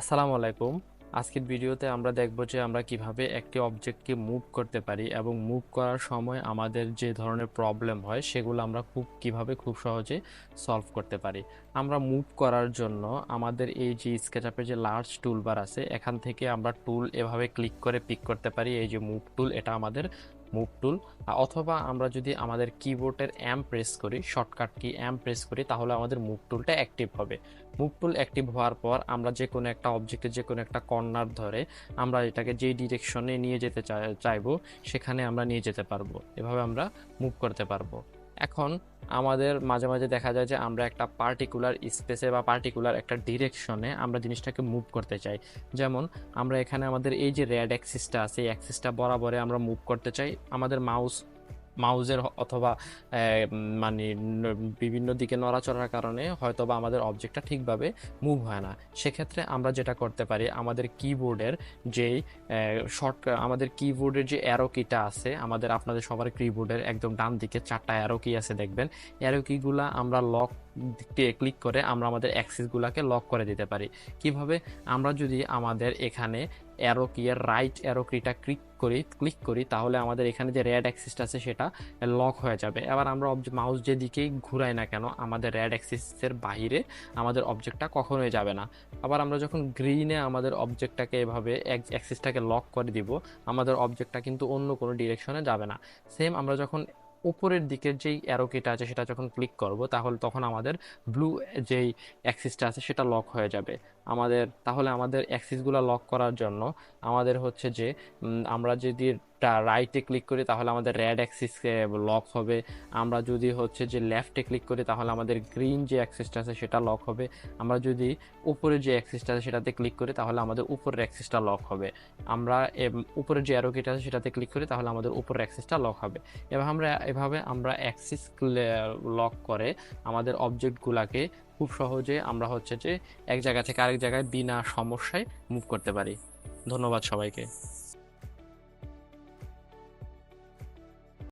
আসসালামু আলাইকুম। আজকের ভিডিওতে আমরা দেখব যে আমরা কিভাবে একটি অবজেক্টকে মুভ করতে পারি এবং মুভ করার সময় আমাদের যে ধরনের প্রবলেম হয় সেগুলো আমরা কিভাবে খুব সহজে সলভ করতে পারি। আমরা মুভ করার জন্য আমাদের এই যে স্কেচআপের যে লার্জ টুলবার আছে এখান থেকে আমরা টুল এভাবে ক্লিক করে পিক করতে পারি। এই যে মুভ টুল, এটা আমাদের মুভ টুল। অথবা আমরা যদি আমাদের কিবোর্ডের এম প্রেস করি, শর্টকাট কি এম প্রেস করি, তাহলে আমাদের মুভ টুলটা অ্যাক্টিভ হবে। মুভ টুল অ্যাক্টিভ হওয়ার পর আমরা যে কোনো একটা অবজেক্টের যে কোনো একটা কর্নার ধরে আমরা এটাকে যে ডিরেকশনে নিয়ে যেতে চাইবো সেখানে আমরা নিয়ে যেতে পারবো। এভাবে আমরা মুভ করতে পারবো। এখন আমাদের মাঝে মাঝে দেখা যায় যে আমরা একটা পার্টিকুলার স্পেসে বা পার্টিকুলার একটা ডিরেকশনে আমরা জিনিসটাকে মুভ করতে চাই। যেমন আমরা এখানে আমাদের এই যে রেড অ্যাক্সিসটা আছে, এই অ্যাক্সিসটা বরাবরে আমরা মুভ করতে চাই। আমাদের মাউজের অথবা মানে বিভিন্ন দিকে নড়াচড়ার কারণে হয়তোবা আমাদের অবজেক্টটা ঠিকভাবে মুভ হয় না। সেক্ষেত্রে আমরা যেটা করতে পারি, আমাদের কিবোর্ডের যেই আমাদের কিবোর্ডের যে অ্যারো কিটা আছে, আপনাদের সবার কিবোর্ডের একদম ডান দিকে 4টা অ্যারো কি আছে দেখবেন। অ্যারো কিগুলা আমরা লক ক্লিক করে আমরা আমাদের অ্যাক্সিসগুলোকে লক করে দিতে পারি। কিভাবে? আমরা যদি আমাদের এখানে অ্যারো কি এর রাইট অ্যারো কিটা ক্লিক করি তাহলে আমাদের এখানে যে রেড অ্যাক্সিসটা আছে সেটা লক হয়ে যাবে। এবার আমরা মাউস যেদিকেই ঘুরাই না কেন আমাদের রেড অ্যাক্সিসের বাইরে আমাদের অবজেক্টটা কখনোই যাবে না। আবার আমরা যখন গ্রিনে আমাদের অবজেক্টটাকে এভাবে অ্যাক্সিসটাকে লক করে দিব, আমাদের অবজেক্টটা কিন্তু অন্য কোনো ডিরেকশনে যাবে না। সেম আমরা যখন উপরের দিকের যেই অ্যারো কিটা আছে সেটা যখন ক্লিক করব তাহলে তখন আমাদের ব্লু যেই অ্যাক্সিসটা আছে সেটা লক হয়ে যাবে। তাহলে আমাদের অ্যাক্সিসগুলো লক করার জন্য আমাদের হচ্ছে যে আমরা যদি রাইটে ক্লিক করি তাহলে আমাদের রেড অ্যাক্সিস লক হবে। আমরা যদি হচ্ছে যে লেফটে ক্লিক করি তাহলে আমাদের গ্রিন যে অ্যাক্সিসটা আছে সেটা লক হবে। আমরা যদি উপরে যে অ্যাক্সিসটা আছে সেটাতে ক্লিক করি তাহলে আমাদের উপরের অ্যাক্সিসটা লক হবে। আমরা উপরের যে অ্যারো কিটা আছে সেটাতে ক্লিক করি তাহলে আমাদের উপরের অ্যাক্সিসটা লক হবে। এভাবে আমরা অ্যাক্সিস লক করে আমাদের অবজেক্টগুলোকে খুব সহজে আমরা হচ্ছে যে এক জায়গা থেকে আরেক জায়গায় বিনা সমস্যায় মুভ করতে পারি। ধন্যবাদ সবাইকে।